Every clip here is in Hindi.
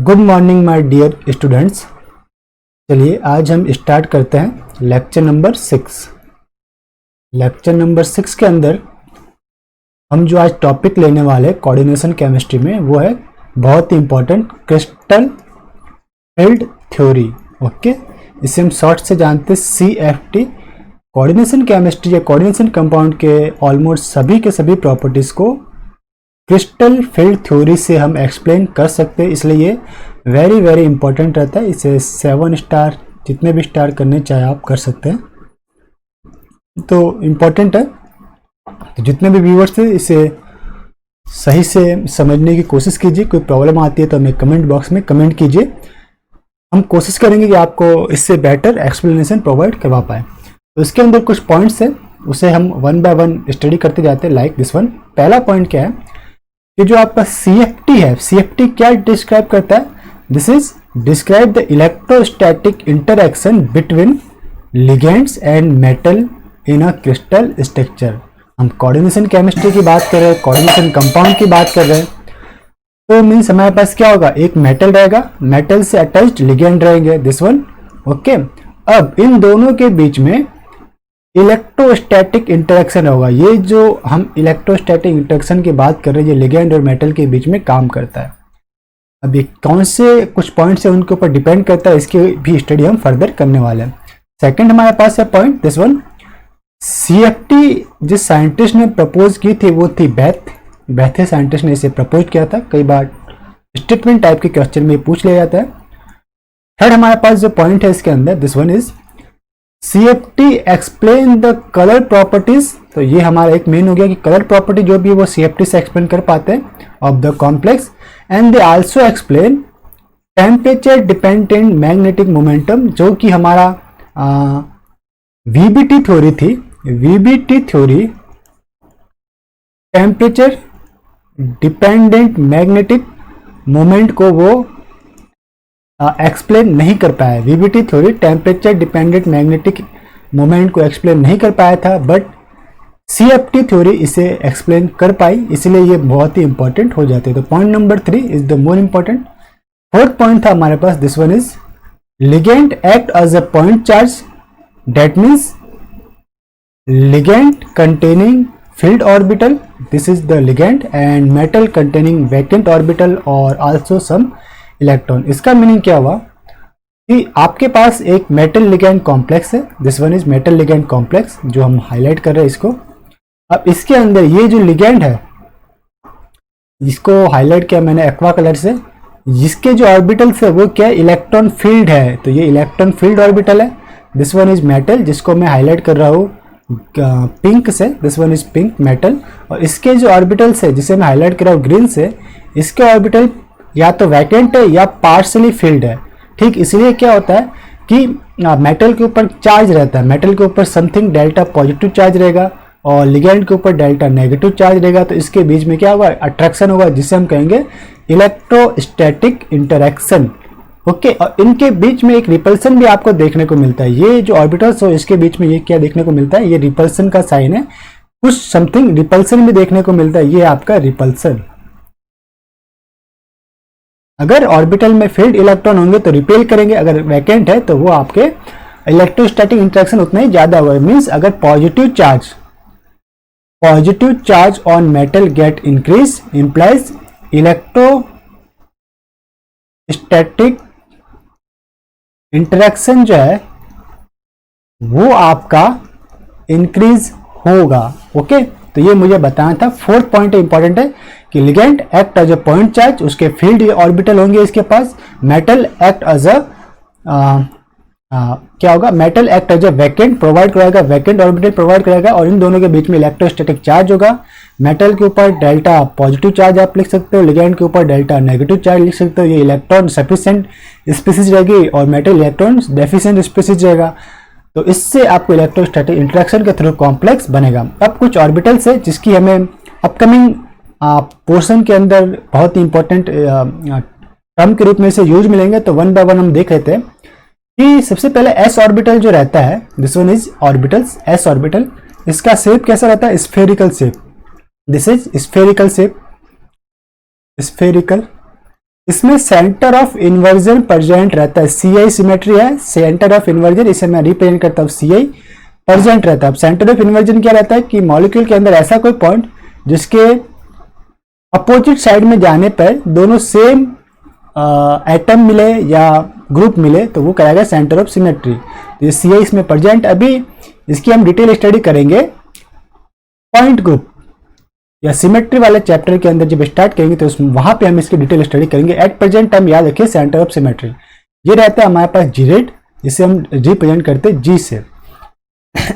Good morning my dear students. चलिए आज हम स्टार्ट करते हैं लेक्चर नंबर 6। लेक्चर नंबर 6 के अंदर हम जो आज टॉपिक लेने वाले कोऑर्डिनेशन केमिस्ट्री में वो है बहुत ही important crystal field theory. Okay, इसे हम शॉर्ट से जानते हैं CFT। कोऑर्डिनेशन केमिस्ट्री या कोऑर्डिनेशन कंपाउंड के ऑलमोस्ट सभी के सभी प्रॉपर्टीज को क्रिस्टल फील्ड थ्योरी से हम एक्सप्लेन कर सकते हैं, इसलिए ये वेरी वेरी इंपॉर्टेंट रहता है। इसे 7 स्टार जितने भी स्टार करने चाहे आप कर सकते हैं, तो इम्पोर्टेंट है। तो जितने भी व्यूअर्स थे इसे सही से समझने की कोशिश कीजिए। कोई प्रॉब्लम आती है तो हमें कमेंट बॉक्स में कमेंट कीजिए, हम कोशिश करेंगे कि आपको इससे बेटर एक्सप्लेनेशन प्रोवाइड करवा पाए। तो इसके अंदर कुछ पॉइंट्स है, उसे हम वन बाय वन स्टडी करते जाते हैं। लाइक दिस वन, पहला पॉइंट क्या है कि जो आपका CFT है, CFT क्या डिस्क्राइब करता है? This is describe the electrostatic interaction between ligands and metal in a crystal structure. हम कोऑर्डिनेशन केमिस्ट्री की बात कर रहे हैं, कोऑर्डिनेशन कंपाउंड की बात कर रहे हैं, तो मीन्स हमारे पास क्या होगा, एक मेटल रहेगा, मेटल से अटैच्ड लिगेंड रहेंगे, दिस वन। ओके, अब इन दोनों के बीच में इलेक्ट्रोस्टैटिक इंटरेक्शन होगा। ये जो हम इलेक्ट्रोस्टैटिक इंटरेक्शन की बात कर रहे हैं, ये लिगेंड और मेटल के बीच में काम करता है। अब ये कौन से कुछ पॉइंट्स है उनके ऊपर डिपेंड करता है, इसकी भी स्टडी हम फर्दर करने वाले हैं। सेकंड हमारे पास है पॉइंट दिस वन, CFT जिस साइंटिस्ट ने प्रपोज की थी वो थी बैथे साइंटिस्ट ने इसे प्रपोज किया था। कई बार स्टेटमेंट टाइप के क्वेश्चन में पूछ लिया जाता है। थर्ड हमारे पास जो पॉइंट है इसके अंदर this one is CFT explain the colour properties. तो ये हमारा एक मेन हो गया कि कलर प्रॉपर्टी जो भी वो CFT से एक्सप्लेन कर पाते हैं of the complex. And they also explain temperature dependent magnetic momentum, जो कि हमारा VBT थ्योरी थी। VBT theory temperature dependent magnetic moment को वो एक्सप्लेन नहीं कर पाया। VBT theory temperature dependent magnetic moment को एक्सप्लेन नहीं कर पाया था, बट CFT थ्योरी इसे एक्सप्लेन कर पाई, इसलिए ये बहुत ही इंपॉर्टेंट हो जाते हैं। तो point number 3 is the more important. Fourth point था हमारे पास this one is ligand act as a point charge, that means ligand containing filled orbital, this is the ligand, and metal containing vacant orbital or also some electron। इसका मीनिंग क्या हुआ कि आपके पास एक मेटल लिगेंड कॉम्प्लेक्स है, this one is metal ligand complex जो हम हाईलाइट कर रहे हैं इसको। अब इसके अंदर ये जो लिगेंड है इसको हाईलाइट किया मैंने एक्वा कलर से, जिसके जो ऑर्बिटल्स है वो क्या है, इलेक्ट्रॉन फील्ड है। तो ये इलेक्ट्रॉन फील्ड ऑर्बिटल है, दिस वन इज मेटल जिसको मैं हाईलाइट कर रहा हूँ पिंक से, this one is pink metal. और इसके जो ऑर्बिटल्स है जिसे मैं हाईलाइट कर रहा हूँ ग्रीन से, इसके ऑर्बिटल या तो वैकेंट है या पार्शली फिल्ड है। ठीक, इसलिए क्या होता है कि मेटल के ऊपर चार्ज रहता है, मेटल के ऊपर समथिंग डेल्टा पॉजिटिव चार्ज रहेगा और लिगेंड के ऊपर डेल्टा नेगेटिव चार्ज रहेगा। तो इसके बीच में क्या होगा, अट्रैक्शन होगा, जिसे हम कहेंगे इलेक्ट्रोस्टैटिक इंटरैक्शन। ओके, और इनके बीच में एक रिपल्सन भी आपको देखने को मिलता है। ये जो ऑर्बिटल्स हो इसके बीच में ये क्या देखने को मिलता है, ये रिपल्सन का साइन है, कुछ समथिंग रिपल्सन भी देखने को मिलता है, ये आपका रिपल्सन। अगर ऑर्बिटल में फील्ड इलेक्ट्रॉन होंगे तो रिपेल करेंगे, अगर वैकेंट है तो वो आपके इलेक्ट्रोस्टैटिक इंटरेक्शन उतना ही ज्यादा होगा। मीन्स अगर positive charge on metal gate increase implies electrostatic interaction जो है वो आपका इंक्रीज होगा। ओके, तो ये मुझे बताना था। फोर्थ पॉइंट इंपॉर्टेंट है कि ligand act as a point charge, उसके फील्ड ऑर्बिटल होंगे इसके पास। मेटल एक्ट एज अ क्या होगा, metal act as a vacant provide कराएगा, वैकेंट ऑर्बिटल प्रोवाइड कराएगा, और इन दोनों के बीच में इलेक्ट्रोस्टैटिक चार्ज होगा। मेटल के ऊपर डेल्टा पॉजिटिव चार्ज आप लिख सकते हो, लिगेंड के ऊपर डेल्टा नेगेटिव चार्ज लिख सकते हो। ये इलेक्ट्रॉन सफिशिएंट स्पीसीज रहेगी और मेटल इलेक्ट्रॉन डेफिशिएंट स्पीसीज रहेगा। तो इससे आपको इलेक्ट्रोस्टैटिक इंटरेक्शन के थ्रू कॉम्प्लेक्स बनेगा। अब कुछ ऑर्बिटल्स है जिसकी हमें अपकमिंग पोर्शन के अंदर बहुत ही इंपॉर्टेंट टर्म के रूप में से यूज मिलेंगे, तो वन बाय वन हम देख लेते हैं कि सबसे पहले s ऑर्बिटल जो रहता है, this one is orbitals, s orbital. इसका शेप कैसा रहता है, spherical shape, this is spherical shape, spherical इसमें सेंटर ऑफ इन्वर्जन प्रेजेंट रहता है, CI सिमेट्री है, सेंटर ऑफ इन्वर्जन, इसे मैं रिप्रेजेंट करता हूँ CI प्रेजेंट रहता है। अब सेंटर ऑफ इन्वर्जन क्या रहता है कि मॉलिक्यूल के अंदर ऐसा कोई पॉइंट जिसके अपोजिट साइड में जाने पर दोनों सेम एटम मिले या ग्रुप मिले तो वो कहलाएगा सेंटर ऑफ सिमेट्री। तो ये CI इसमें प्रेजेंट। अभी इसकी हम डिटेल स्टडी करेंगे पॉइंट ग्रुप या सिमेट्री वाले चैप्टर के अंदर जब स्टार्ट करेंगे तो वहां पे हम इसकी डिटेल स्टडी करेंगे। एट प्रेजेंट हम याद रखिए सेंटर ऑफ सिमेट्री ये रहता है हमारे पास जीरेट, जिसे हम रिप्रेजेंट करते हैं G से।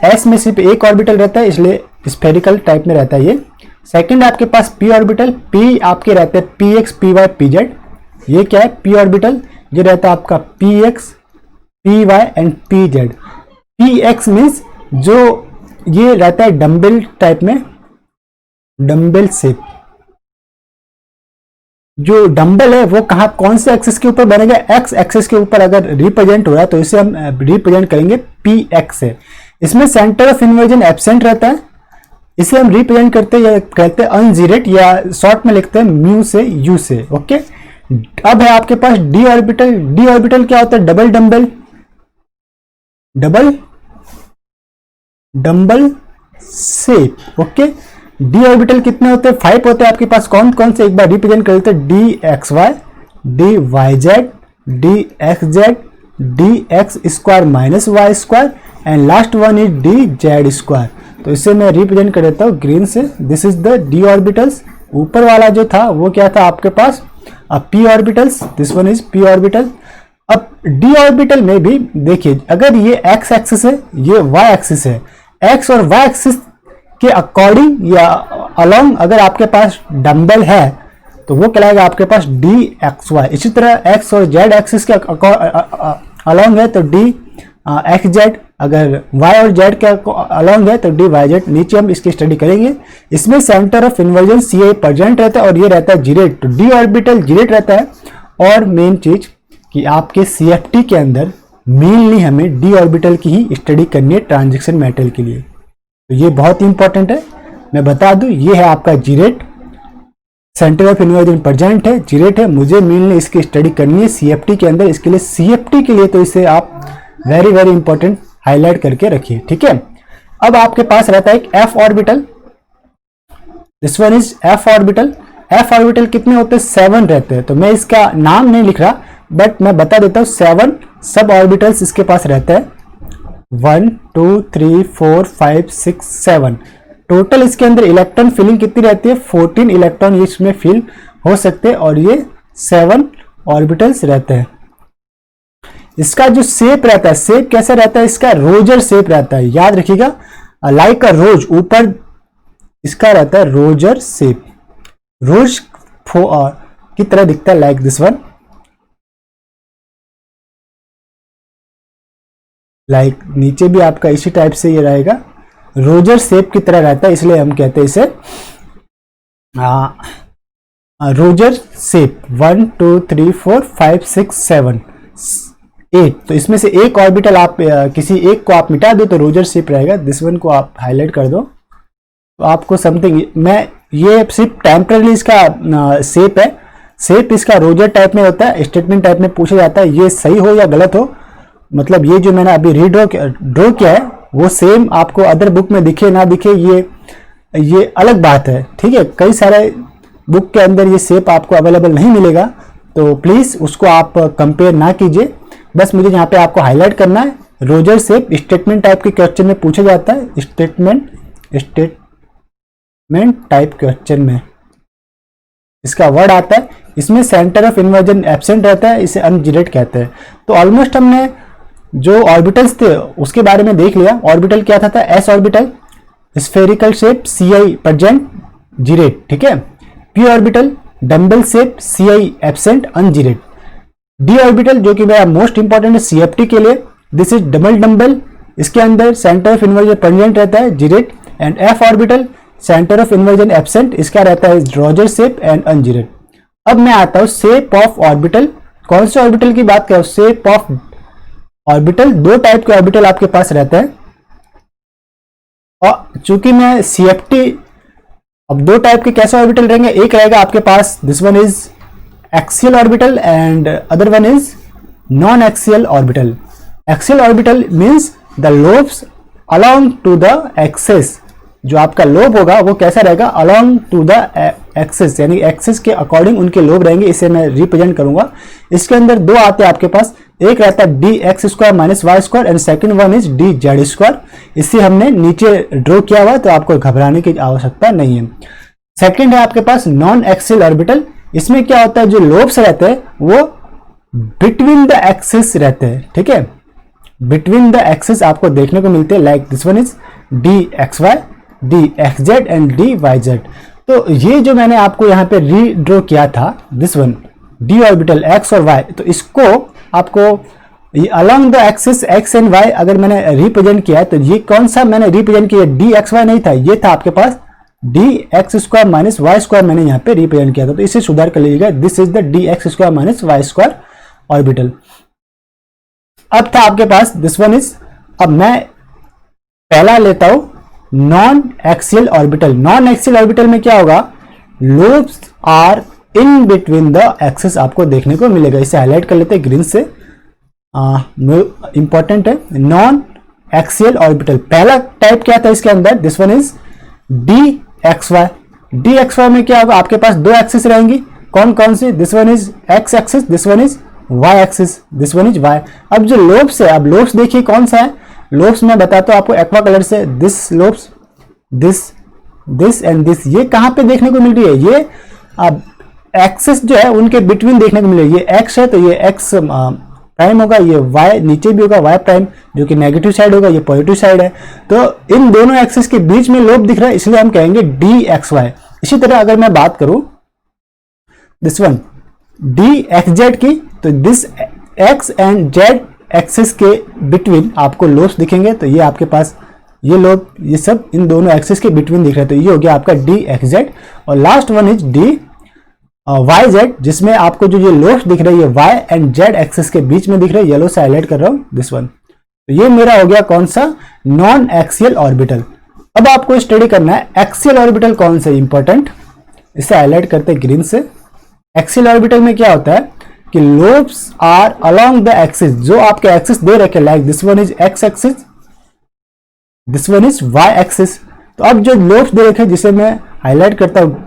S में सिर्फ एक ऑर्बिटल रहता है इसलिए स्फेरिकल टाइप में रहता है ये। सेकंड आपके पास p ऑर्बिटल, p आपके रहते हैं px py pz। ये क्या है p ऑर्बिटल, ये रहता है आपका px py and pz। px means जो ये रहता है डम्बल टाइप में, डम्बल शेप। जो डम्बल है वो कहाँ कौन से एक्सिस के ऊपर बनेगा, एक्स एक्सिस के ऊपर अगर रिप्रेजेंट हो रहा है तो इसे हम रिप्रेजेंट करेंगे px से। इसमें सेंटर ऑफ इन्वर्जन एब्सेंट रहता है, इसे हम रिप्रेजेंट करते हैं या कहते हैं अनजीरेट या शॉर्ट में लिखते हैं म्यू से यू से। ओके, अब है आपके पास d ऑर्बिटल। d ऑर्बिटल क्या होता है, double dumbbell, double dumbbell shape. Okay, d orbital कितने होते हैं, 5 होते हैं आपके पास। कौन कौन से एक बार रिप्रेजेंट कर देते हैं, dxy, dyz, dxz, dx square minus Y square and last one is dz square. तो इसे मैं रिप्रेजेंट कर देता हूँ ग्रीन से। This is the d orbitals. ऊपर वाला जो था वो क्या था आपके पास p orbitals, this one is p orbital. अब d ऑर्बिटल में भी देखिए अगर ये x एक्सिस है ये y एक्सिस है, x और y एक्सिस के अकॉर्डिंग या अलोंग अगर आपके पास डम्बल है तो वो कहलाएगा आपके पास dxy। इसी तरह x और z एक्सिस के अलोंग है तो dxz, अगर y और z के अलोंग है तो dyz। नीचे हम इसकी स्टडी करेंगे। इसमें centre of inversion CI present रहता है और ये रहता है जीरेट, तो d ऑर्बिटल जीरेट रहता है। और मेन चीज कि आपके CFT के अंदर मेनली हमें d ऑर्बिटल की ही स्टडी करनी है ट्रांजिशन मेटल के लिए, तो ये बहुत ही इंपॉर्टेंट है। मैं बता दूं ये है आपका जीरेट, सेंटर ऑफ इन्वर्जन प्रेजेंट है, जीरेट है। मुझे मेनली इसकी स्टडी करनी है CFT के अंदर, इसके लिए CFT के लिए तो इसे आप वेरी वेरी इंपॉर्टेंट हाईलाइट करके रखिए, ठीक है। अब आपके पास रहता है एक f orbital, this one is f orbital. f orbital कितने होते हैं, 7 रहते हैं। तो मैं इसका नाम नहीं लिख रहा बट मैं बता देता हूँ 7 सब ऑर्बिटल्स इसके पास रहते हैं। 1 2 3 4 5 6 7 टोटल इसके अंदर इलेक्ट्रॉन फिलिंग कितनी रहती है, 14 इलेक्ट्रॉन इसमें फिल हो सकते हैं और ये 7 ऑर्बिटल्स रहते हैं। इसका जो शेप रहता है, शेप कैसा रहता है, इसका रोजर शेप रहता है, याद रखिएगा लाइक अ रोज, ऊपर इसका रहता है रोजर शेप, रोज की तरह दिखता है लाइक दिस वन, लाइक नीचे भी आपका इसी टाइप से ये रहेगा, रोजर शेप की तरह रहता है, इसलिए हम कहते हैं इसे रोजर शेप। 1 2 3 4 5 6 7 8, तो इसमें से एक ऑर्बिटल आप किसी एक को आप मिटा दो तो रोजर शेप रहेगा। दिस वन को आप हाईलाइट कर दो तो आपको समथिंग, मैं ये सिर्फ टेम्पररी इसका शेप है, शेप इसका रोजर टाइप में होता है, स्टेटमेंट टाइप में पूछा जाता है, ये सही हो या गलत हो, मतलब ये जो मैंने अभी ड्रॉ किया है वो सेम आपको अदर बुक में दिखे ना दिखे ये अलग बात है, ठीक है। कई सारे बुक के अंदर ये शेप आपको अवेलेबल नहीं मिलेगा तो प्लीज उसको आप कंपेयर ना कीजिए, बस मुझे यहाँ पे आपको हाईलाइट करना है। रोजर शेप स्टेटमेंट टाइप के क्वेश्चन में पूछा जाता है, स्टेटमेंट टाइप क्वेश्चन में इसका वर्ड आता है। इसमें सेंटर ऑफ इन्वर्जन एब्सेंट रहता है, इसे अनजीरेट कहते हैं। तो ऑलमोस्ट हमने जो ऑर्बिटल्स थे उसके बारे में देख लिया। ऑर्बिटल क्या था S orbital, spherical shape, CI present, gerade, ठीक है। p orbital dumbbell shape, CI absent, ungerade. d orbital जो कि मेरा मोस्ट इंपॉर्टेंट है CFT के लिए, दिस इज डबल डम्बल, इसके अंदर सेंटर ऑफ इन्वर्जन प्रेजेंट रहता है, gerade. And f orbital centre of inversion absent, इसका रहता है रोजर शेप एंड अनजीरेट। अब मैं आता हूं शेप ऑफ ऑर्बिटल। कौन से ऑर्बिटल की बात करूं, शेप ऑफ ऑर्बिटल। दो टाइप के ऑर्बिटल आपके पास रहते हैं और चूंकि मैं CFT, अब दो टाइप के कैसे ऑर्बिटल रहेंगे, एक रहेगा आपके पास this one is axial orbital and other one is non-axial orbital. Axial orbital means the lobes along to the axis. जो आपका लोब होगा वो कैसा रहेगा, along to the axis, यानी एक्सिस के अकॉर्डिंग उनके लोब रहेंगे. इसे मैं रिप्रेजेंट करूंगा. इसके अंदर दो आते हैं आपके पास, एक रहता है d x square minus Y square and second one is d Z square. इसे हमने नीचे ड्रॉ किया हुआ, तो आपको घबराने की आवश्यकता नहीं है. सेकेंड है आपके पास नॉन एक्सियल ऑर्बिटल. इसमें क्या होता है, जो लोब्स रहते हैं वो बिटवीन द एक्सिस रहते हैं. ठीक है, बिटवीन द एक्सिस आपको देखने को मिलते हैं. Like this one is d x Y, D x Z and D Y z. तो ये जो मैंने आपको यहाँ पे रीड्रॉ किया था, this one d orbital x और वाई, तो इसको आपको along the axis x and y अगर मैंने रिप्रेजेंट किया है, तो ये कौन सा मैंने रिप्रेजेंट किया, डी एक्स वाई नहीं था, ये था आपके पास D x square minus Y square. मैंने यहाँ पे रिप्रेजेंट किया था, तो इसे सुधार कर लीजिएगा. This is the d x square minus Y square orbital. अब था आपके पास दिस वन इज, अब मैं पहला लेता हूं non axial orbital. Non axial orbital में क्या होगा, lobes are in between the axis आपको देखने को मिलेगा. इसे हाईलाइट कर लेते हैं ग्रीन से, इंपॉर्टेंट है. नॉन एक्सियल ऑर्बिटल पहला टाइप क्या था इसके अंदर, this one is d x Y. D x y में क्या होगा, आपके पास दो एक्सिस रहेंगी. कौन कौन सी, this one is x axis, this one is Y axis, this one is Y. अब जो लोब्स है, अब लोब्स देखिए कौन सा है. लोब्स मैं बताता हूं आपको एक्वा कलर से. This lobes, this and this, ये कहां पे देखने को मिल रही है, ये अब एक्सिस जो है उनके बिटवीन देखने को मिल रही है. ये एक्स है तो ये एक्स प्राइम होगा, ये वाई नीचे भी होगा वाई प्राइम, जो कि नेगेटिव साइड होगा, ये पॉजिटिव साइड है. तो इन दोनों एक्सिस के बीच में लोब दिख रहा है, इसलिए हम कहेंगे डी एक्स वाई. इसी तरह अगर मैं बात करूं this one d x Z की, तो this x and Z axis के बिटवीन आपको लोब्स दिखेंगे. तो ये आपके पास ये लोब, ये सब इन दोनों एक्सिस के बिटवीन दिख रहे हैं. तो ये हो गया आपका डी एक्स जेड. और last one is d Y z, जिसमें आपको जो ये लोब्स दिख रही है वाई एंड जेड एक्सिस के बीच में दिख रहे हैं. येलो से हाईलाइट कर रहा हूं दिस वन. तो ये मेरा हो गया कौन सा, नॉन एक्सियल ऑर्बिटल. अब आपको स्टडी करना है एक्सियल ऑर्बिटल कौन से, इंपॉर्टेंट. इसे हाईलाइट करते हैं ग्रीन से. एक्सियल ऑर्बिटल में क्या होता है कि lobes are along the axis, जो आपके एक्सिस दे रखे like this one is x axis, this one is Y axis. तो अब जो लोब्स दे रखे, जिसे मैं हाईलाइट करता हूं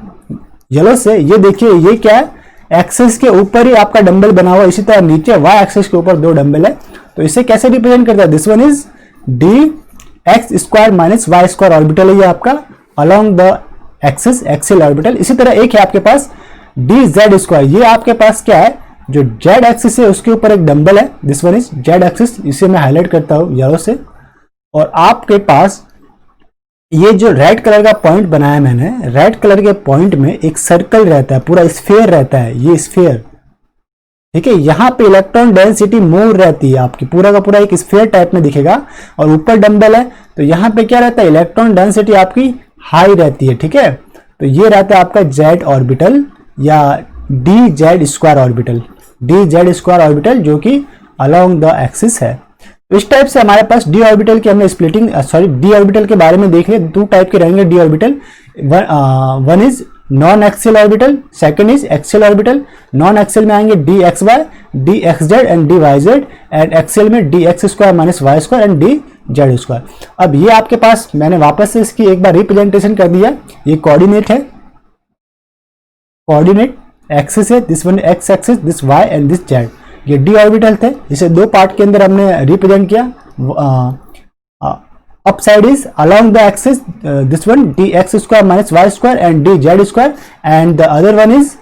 येलो से, ये देखिए ये क्या है, एक्सिस के ऊपर ही आपका डंबल बना हुआ. इसी तरह नीचे वाई एक्सिस के ऊपर दो डंबल है. तो इसे कैसे रिप्रेजेंट करता है, this one is d x square minus Y square orbital है ये आपका along the axis axial orbital. इसी तरह एक है आपके पास डी जेड स्क्वायर. ये आपके पास क्या है, जो जेड एक्सिस है उसके ऊपर एक डंबल है, this one is Z axis. इसे मैं हाईलाइट करता हूं येलो से. और आपके पास ये जो रेड कलर का पॉइंट बनाया मैंने, रेड कलर के पॉइंट में एक सर्कल रहता है, पूरा स्फीयर रहता है, ये स्फीयर. ठीक है, यहां पे इलेक्ट्रॉन डेंसिटी मोर रहती है आपकी, पूरा का पूरा एक स्फीयर टाइप में दिखेगा. और ऊपर डंबल है, तो यहां पे क्या रहता है, इलेक्ट्रॉन डेंसिटी आपकी हाई रहती है. ठीक है, तो ये रहता है आपका जेड ऑर्बिटल या D Z square orbital. D Z square orbital जो कि अलोंग द एक्सिस है. तो इस टाइप से हमारे पास डी ऑर्बिटल की हमने स्प्लिटिंग, डी ऑर्बिटल के बारे में देख लिया. दो टाइप के रहेंगे D orbital. One is non axial orbital, second is axial orbital. Non axial में आएंगे D x Y, D x Z and D Y Z. And axial में D x square minus Y square and D Z square. अब ये आपके पास मैंने वापस से इसकी एक बार रिप्रेजेंटेशन कर दिया. ये कोऑर्डिनेट है, कोऑर्डिनेट एक्सिस है, this one x axis, this y and this z. ये डी ऑर्बिटल थे, जिसे दो पार्ट के अंदर हमने रिप्रेजेंट किया. Up side is along the axis, this one d x square minus Y square and D Z square. And the other one is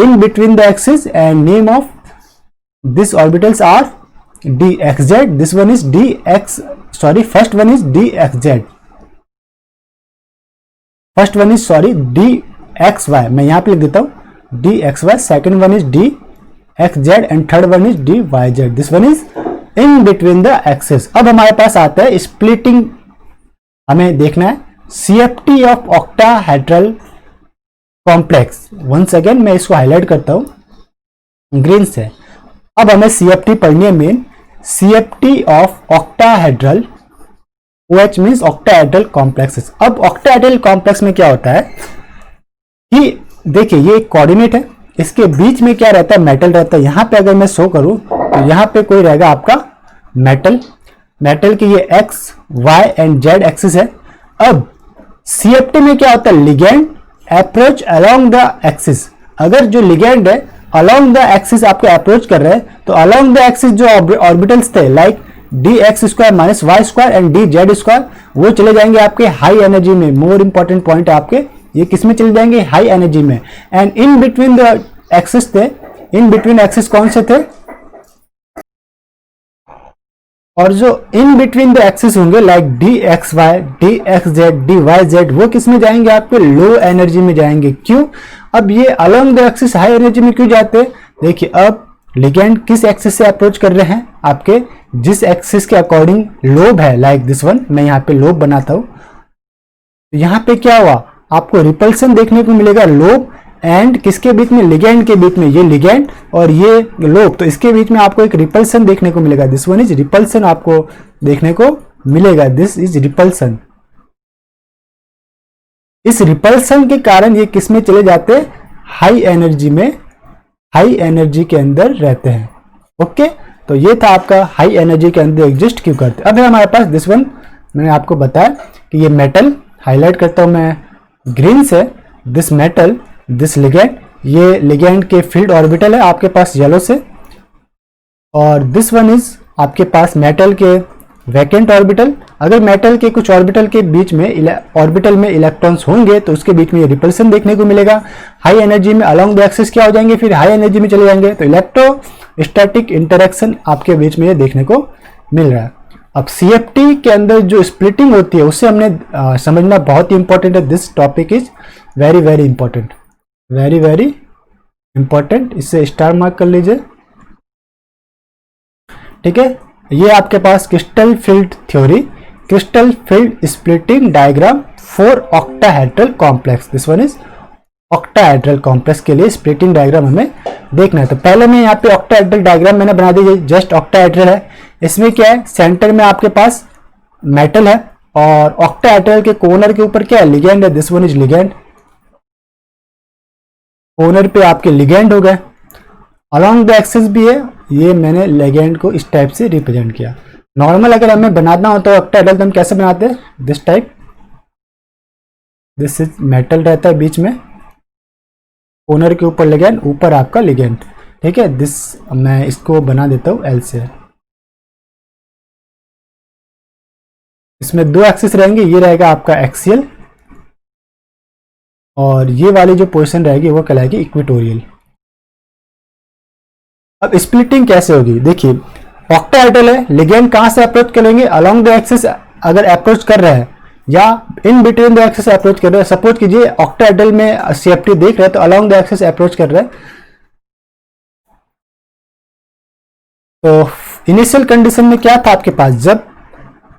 in between the axis and name of this orbitals are d x z. This one is d x, sorry first one is d x z, first one is sorry d x y. मैं यहां पे लिख देता हूं d x y. Second one is d x Z and third one is d Y z. This one is in between the axis. अब हमारे पास आता है स्प्लिटिंग. हमें देखना है CFT of octahedral complex. Once again मैं इसको हाईलाइट करता हूं ग्रीन से. अब हमें CFT पढ़नी है main. CFT of octahedral, OH means octahedral complexes. अब ऑक्टाहेड्रल कॉम्प्लेक्स में क्या होता है कि देखिए ये एक कोऑर्डिनेट है, इसके बीच में क्या रहता है, मेटल रहता है। यहाँ पे अगर मैं शो करूं तो यहाँ पे कोई रहेगा आपका मेटल। मेटल की ये X Y and Z axis है। अब CFT में क्या होता है, ligand approach along the axis. अगर जो लिगेंड है अलोंग द एक्सिस आपको अप्रोच कर रहे हैं तो अलोंग द एक्सिस जो ऑर्बिटल्स थे like dx² minus Y square and dz², वो चले जाएंगे आपके हाई एनर्जी में। मोर इंपॉर्टेंट पॉइंट है आपके, ये किस में चले जाएंगे, हाई एनर्जी में। And in between the axis थे, इन बिटवीन एक्सिस कौन से थे, और जो इन बिटवीन द एक्सिस होंगे लाइक dxy, dxz, dyz, वो किस में जाएंगे, आपके लो एनर्जी में जाएंगे। क्यों, अब ये along the axis high energy में क्यों जाते हैं, देखिए अब लिगेंड किस एक्सिस से अप्रोच कर रहे हैं, आपके जिस एक्सिस के अकॉर्डिंग लोब है, लाइक दिस वन, मैं यहाँ पे लोब बनाता हूं, तो यहाँ पे क्या हुआ, आपको रिपल्सन देखने को मिलेगा लोब एंड किसके बीच में, लिगेंड के बीच में, ये लिगेंड और ये लोब, तो इसके बीच में आपको एक रिपल्सन देखने को मिलेगा। दिस वन इज रिपल्सन आपको देखने को मिलेगा, दिस इज रिपल्सन। इस रिपल्सन के कारण ये किस में चले जाते हैं, हाई एनर्जी में, हाई एनर्जी के अंदर रहते हैं। ओके, तो ये था आपका हाई एनर्जी के अंदर एग्जिस्ट क्यों करते हैं। अब है हमारे पास दिस वन, मैंने आपको बताया कि ये मेटल, हाईलाइट करता हूं मैं ग्रीन से, दिस मेटल, दिस लिगेंड, ये लिगेंड के फील्ड ऑर्बिटल है आपके पास येलो से, और दिस वन इज आपके पास मेटल के वैकेंट ऑर्बिटल। अगर मेटल के कुछ ऑर्बिटल के बीच में ऑर्बिटल में इलेक्ट्रॉन्स होंगे तो उसके बीच में ये रिपल्सन देखने को मिलेगा। हाई एनर्जी में अलोंग द एक्सिस क्या हो जाएंगे, फिर हाई एनर्जी में चले जाएंगे, तो इलेक्ट्रोस्टैटिक इंटरेक्शन आपके बीच में ये देखने को मिल रहा है। अब CFT के अंदर जो स्प्लिटिंग होती है उससे हमने समझना बहुत ही इंपॉर्टेंट है। This topic is very very important, very very important, इससे स्टार मार्क कर लीजिए, ठीक है। ये आपके पास crystal field theory, crystal field splitting diagram for octahedral complex, this one is octahedral complex के लिए स्प्लिटिंग डायग्राम हमें देखना है। तो पहले मैं यहाँ पे ऑक्टाहेड्रल डायग्राम मैंने बना दी, जस्ट ऑक्टाहेड्रल है। इसमें क्या है, सेंटर में आपके पास मेटल है और ऑक्टाहेड्रल के कॉर्नर के ऊपर क्या है, लिगेंड है, this one is ligand. Corner पे आपके लिगेंड हो गए, अलोंग द एक्सिस भी है, ये मैंने लिगेंड को इस टाइप से रिप्रेजेंट किया। नॉर्मल अगर हमें बनाना होता है ऑक्टाहेड्रल तो हम कैसे बनाते हैं, this type, this is metal रहता है बीच में, कॉर्नर के ऊपर लिगेंड, ऊपर आपका लिगेंड, ठीक है। दिस मैं इसको बना देता हूं एल से। इसमें दो एक्सिस रहेंगे, ये रहेगा आपका एक्सियल और ये वाली जो पोजीशन रहेगी वो कहलाएगी इक्वेटोरियल। अब स्प्लिटिंग कैसे होगी, देखिए ऑक्टाहेड्रल है, लिगेंड कहां से अप्रोच करेंगे, अलोंग द एक्सिस अगर अप्रोच कर रहे हैं या इन बिटवीन द एक्सिस अप्रोच कर रहे हैं। सपोज कीजिए ऑक्टाहेड्रल में CFT देख रहे हैं तो अलोंग द एक्सिस अप्रोच कर रहे हैं। तो इनिशियल कंडीशन में क्या था आपके पास, जब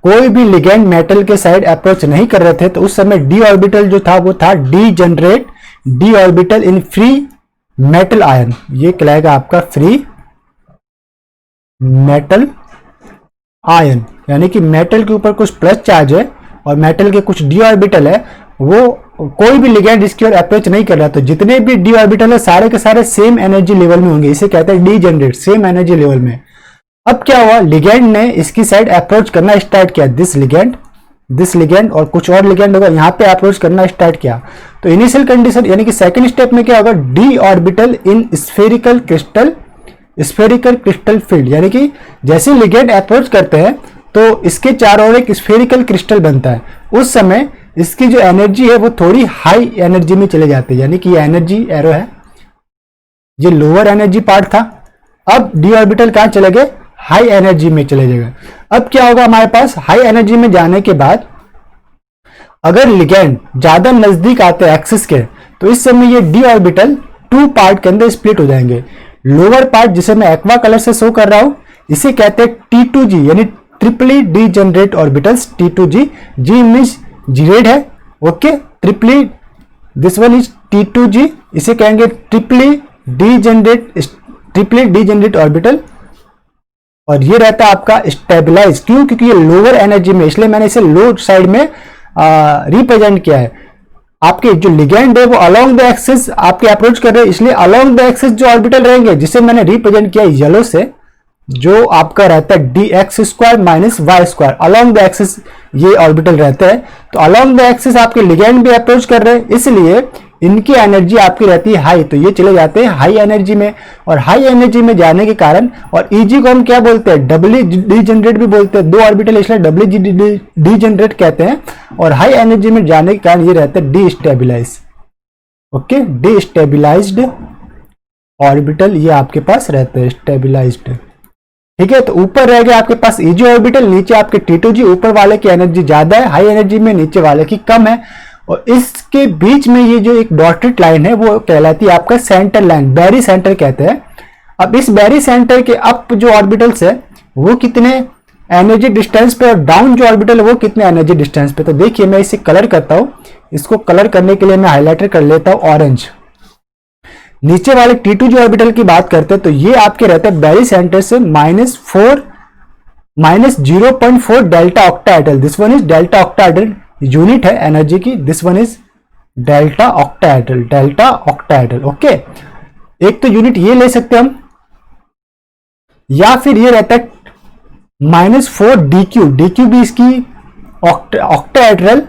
कोई भी लिगेंड मेटल के साइड अप्रोच नहीं कर रहे थे तो उस समय डी ऑर्बिटल जो था वो था degenerate D orbital in free metal ion, ये कहलाएगा आपका फ्री मेटल आयन, यानी कि मेटल के ऊपर कुछ प्लस चार्ज है और मेटल के कुछ डी ऑर्बिटल है, वो कोई भी लिगेंड इसकी ओर अप्रोच नहीं कर रहा, तो जितने भी डी ऑर्बिटल है सारे के सारे सेम एनर्जी लेवल में होंगे, इसे कहते हैं डीजनरेट, सेम एनर्जी लेवल में। अब क्या हुआ, लिगेंड ने इसकी साइड अप्रोच करना स्टार्ट किया, दिस लिगेंड और कुछ और लिगेंड होगा, यहाँ पे अप्रोच करना स्टार्ट किया। तो इनिशियल कंडीशन यानी कि सेकंड स्टेप में क्या होगा, D orbital in spherical crystal field, यानी कि जैसे लिगेंड अप्रोच करते हैं तो इसके चारों ओर एक स्फेरिकल क्रिस्टल बनता है, उस समय इसकी जो एनर्जी है वो थोड़ी हाई एनर्जी में चले जाती है, यानी कि ये एनर्जी एरो है, ये लोअर एनर्जी पार्ट था। अब डी ऑर्बिटल कहां चले गए, हाई एनर्जी में चले जाएगा। अब क्या होगा हमारे पास, हाई एनर्जी में जाने के बाद अगर लिगेंड ज्यादा नजदीक आते हैं एक्सिस के तो इस समय ये डी ऑर्बिटल टू पार्ट के अंदर स्प्लिट हो जाएंगे। लोअर पार्ट जिसे मैं एक्वा कलर से शो कर रहा हूं इसे कहते हैं T2G, यानी triply degenerate orbitals, T2G, G means gerade है, okay, triply, this one is T2G, इसे कहेंगे ट्रिपली डीजनरेट ऑर्बिटल। और ये रहता है आपका स्टेबलाइज, क्यों, क्योंकि ये लोअर एनर्जी में, इसलिए मैंने इसे लो साइड में रिप्रेजेंट किया है। आपके जो लिगेंड है वो अलोंग द एक्सिस आपके अप्रोच कर रहे हैं, इसलिए अलोंग द एक्सिस जो ऑर्बिटल रहेंगे, जिसे मैंने रिप्रेजेंट किया येलो से, जो आपका रहता है dx² minus y², along the axis ये ऑर्बिटल रहते हैं। तो अलोंग द एक्सिस आपके लिगेंड भी अप्रोच कर रहे हैं, इसलिए इनकी एनर्जी आपकी रहती है हाई, तो ये चले जाते हैं हाई एनर्जी में, और हाई एनर्जी में जाने के कारण, और ईजी को हम क्या बोलते हैं, डबली डीजनरेट भी बोलते हैं, 2 ऑर्बिटल इसलिए डबली डीजनरेट कहते हैं, और हाई एनर्जी में जाने के कारण ये रहता है डीस्टेबिलाइज। ओके, डीस्टेबिलाइज्ड ऑर्बिटल ये आपके पास रहते हैं, स्टेबिलाइज्ड। ठीक है, तो ऊपर रह गया आपके पास ईजी ऑर्बिटल, नीचे आपके T2G, ऊपर वाले की एनर्जी ज्यादा है हाई एनर्जी में, नीचे वाले की कम है, और इसके बीच में ये जो एक डॉटेड लाइन है वो कहलाती है आपका सेंटर लाइन, बैरी सेंटर कहते हैं। अब इस बैरी सेंटर के अप जो ऑर्बिटल्स है वो कितने एनर्जी डिस्टेंस पे, और डाउन जो ऑर्बिटल है वो कितने एनर्जी डिस्टेंस पे। तो देखिए मैं इसे कलर करता हूं, इसको कलर करने के लिए मैं हाईलाइटर कर लेता हूं ऑरेंज। नीचे वाले T2G ऑर्बिटल की बात करते हैं तो ये आपके रहते हैं बैरी सेंटर से -0.4 delta octahedral, this one is delta octahedral, unit है एनर्जी की, this one is delta octahedral, delta octahedral. Okay, एक तो यूनिट ये ले सकते हैं हम, या फिर ये रहता है -4 DQ, DQ भी इसकी octahedral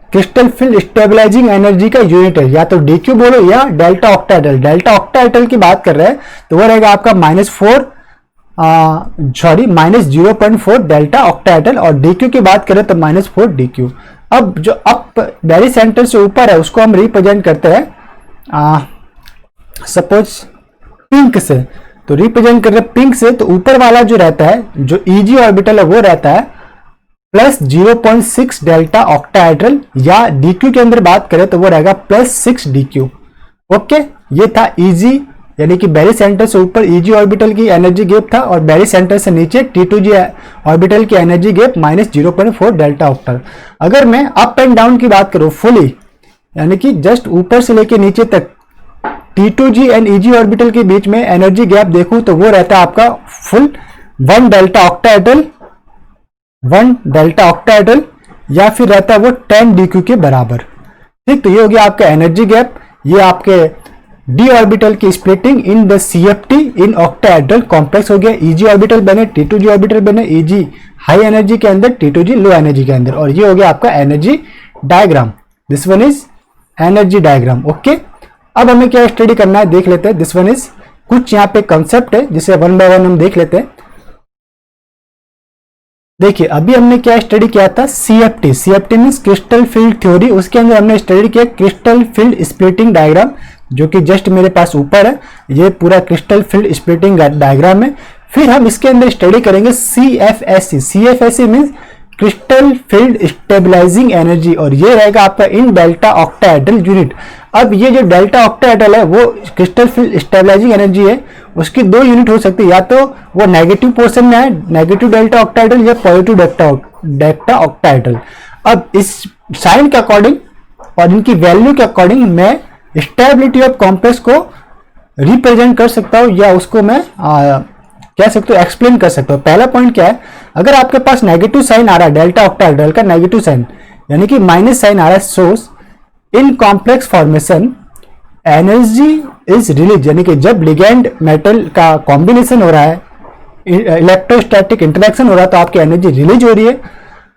crystal field stabilising energy का यूनिट है, या तो DQ बोलो या डेल्टा ऑक्टाहेड्रल। डेल्टा ऑक्टाहेड्रल की बात कर रहे हैं तो वो रहेगा आपका -0.4 डेल्टा ऑक्टाहेड्रल, और DQ की बात करें तो -4 DQ। अब जो अप बैरी सेंटर से ऊपर है उसको हम रिप्रेजेंट करते हैं सपोज पिंक से, तो रिप्रेजेंट कर रहे हैं पिंक से, तो ऊपर वाला जो रहता है जो ईजी ऑर्बिटल है वो रहता है +0.6 डेल्टा ऑक्टाहेड्रल, या DQ के अंदर बात करें तो वो रहेगा +6 DQ। ओके, ये था ईजी, यानी कि बैरी सेंटर से ऊपर ईजी ऑर्बिटल की एनर्जी गैप था, और बैरी सेंटर से नीचे T2G ऑर्बिटल की एनर्जी गैप -0.4 डेल्टा ऑक्टाहेड्रल। अगर मैं अप एंड डाउन की बात करूं फुली, यानी कि जस्ट ऊपर से लेके नीचे तक T2G एंड ईजी ऑर्बिटल के बीच में एनर्जी गैप देखूं तो वो रहता है आपका फुल 1 डेल्टा ऑक्टाहेड्रल, या फिर रहता है वो 10 DQ के बराबर। ठीक, तो ये हो गया आपका एनर्जी गैप, ये आपके डी ऑर्बिटल की splitting in the CFT in octahedral complex हो गया, ईजी ऑर्बिटल बने, T2G ऑर्बिटल बने, ईजी हाई एनर्जी के अंदर, T2G लो एनर्जी के अंदर, और ये हो गया आपका energy diagram, this one is energy diagram. Okay, अब हमें क्या स्टडी करना है देख लेते हैं, दिस वन इज कुछ यहाँ पे कंसेप्ट है जिसे 1 बाय 1 हम देख लेते हैं। देखिए अभी हमने क्या स्टडी किया था, CFT means crystal field theory, उसके अंदर हमने स्टडी किया क्रिस्टल फील्ड स्प्लिटिंग डायग्राम, जो कि जस्ट मेरे पास ऊपर है, ये पूरा क्रिस्टल फील्ड स्प्लिटिंग डायग्राम है। फिर हम इसके अंदर स्टडी करेंगे CFSE means crystal field stabilising energy, और ये रहेगा आपका इन डेल्टा ऑक्टाहेड्रल यूनिट। अब ये जो डेल्टा ऑक्टाहेड्रल है वो क्रिस्टल फील्ड स्टेबलाइजिंग एनर्जी है, उसकी 2 यूनिट हो सकती है, या तो वो नेगेटिव पोर्शन में है नेगेटिव डेल्टा ऑक्टाहेड्रल, या पॉजिटिव डेल्टा ऑक्टाहेड्रल। अब इस साइन के अकॉर्डिंग और इनकी वैल्यू के अकॉर्डिंग मैं स्टेबिलिटी ऑफ कॉम्प्लेक्स को रिप्रेजेंट कर सकता हूं, या उसको मैं कह सकते हो एक्सप्लेन कर सकता हूं। पहला पॉइंट क्या है, अगर आपके पास नेगेटिव साइन आ रहा है डेल्टा ऑक्टाहेड्रल का नेगेटिव साइन, यानी कि माइनस साइन आ रहा है, source in complex formation energy is release, यानी कि जब लिगेंड मेटल का कॉम्बिनेशन हो रहा है, इलेक्ट्रोस्टैटिक इंटरेक्शन हो रहा है, तो आपकी एनर्जी रिलीज हो रही है।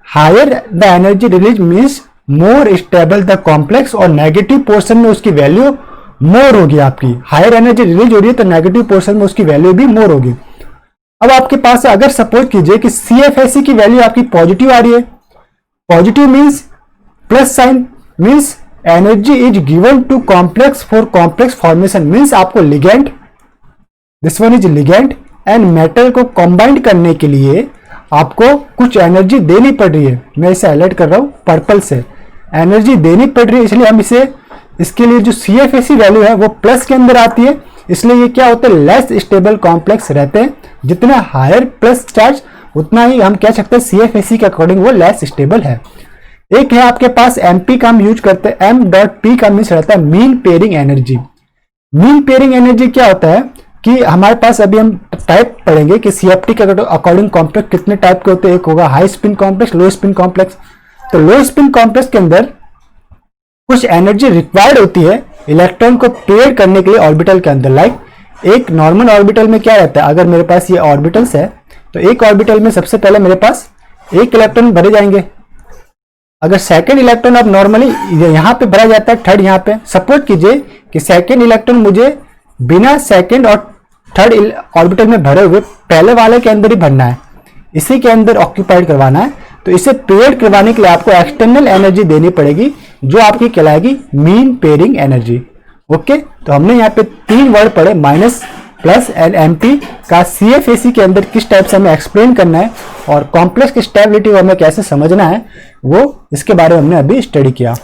Higher the energy release means more stable the complex, और नेगेटिव पोर्शन में उसकी वैल्यू मोर होगी आपकी, हायर एनर्जी रिलीज हो रही है तो नेगेटिव पोर्शन में उसकी वैल्यू भी मोर होगी। अब आपके पास अगर सपोज कीजिए कि CFSE की वैल्यू आपकी पॉजिटिव आ रही है, positive means plus sign means energy is given to complex for complex formation, means आपको ligand, this one is ligand and metal को कंबाइंड करने के लिए आपको कुछ एनर्जी देनी पड़ रही है। मैं इसे हाईलाइट कर रहा हूं पर्पल से, एनर्जी देनी पड़ रही है, इसलिए हम इसे, इसके लिए जो CFSE वैल्यू है वो प्लस के अंदर आती है, इसलिए ये क्या होता है, लेस स्टेबल कॉम्प्लेक्स रहते हैं। जितना हायर प्लस चार्ज उतना ही हम कह सकते हैं CFSE के अकॉर्डिंग वो लेस स्टेबल है। एक है आपके पास MP का हम यूज करते हैं, M.P का मीन्स रहता है mean pairing energy. Mean pairing energy क्या होता है कि हमारे पास अभी हम टाइप पढ़ेंगे कि CFT के अकॉर्डिंग कॉम्प्लेक्स कितने टाइप के होते हैं, एक होगा हाई स्पिन कॉम्प्लेक्स, लो स्पिन कॉम्प्लेक्स। तो लो स्पिन कॉम्प्लेक्स के अंदर कुछ एनर्जी रिक्वायर्ड होती है इलेक्ट्रॉन को पेयर करने के लिए ऑर्बिटल के अंदर। लाइक एक नॉर्मल ऑर्बिटल में क्या रहता है, अगर मेरे पास ये ऑर्बिटल्स है तो एक ऑर्बिटल में सबसे पहले मेरे पास एक इलेक्ट्रॉन भरे जाएंगे। अगर सेकंड इलेक्ट्रॉन अब नॉर्मली यहां पे भरा जाता है, थर्ड यहां पे, सपोज कीजिए कि सेकंड इलेक्ट्रॉन मुझे बिना सेकंड और थर्ड ऑर्बिटल में भरे हुए पहले वाले के अंदर ही भरना है, इसी के अंदर ऑक्यूपाइड करवाना है। तो इसे पेयर करवाने के लिए आपको एक्सटर्नल एनर्जी देनी पड़ेगी जो आपकी कहलाएगी मीन पेयरिंग एनर्जी। ओके, तो हमने यहाँ पे 3 वर्ड पढ़े, माइनस, प्लस एंड एम्प्टी का CFAC के अंदर किस टाइप से हमें एक्सप्लेन करना है और कॉम्प्लेक्स स्टेबिलिटी को हमें कैसे समझना है, वो इसके बारे में हमने अभी स्टडी किया।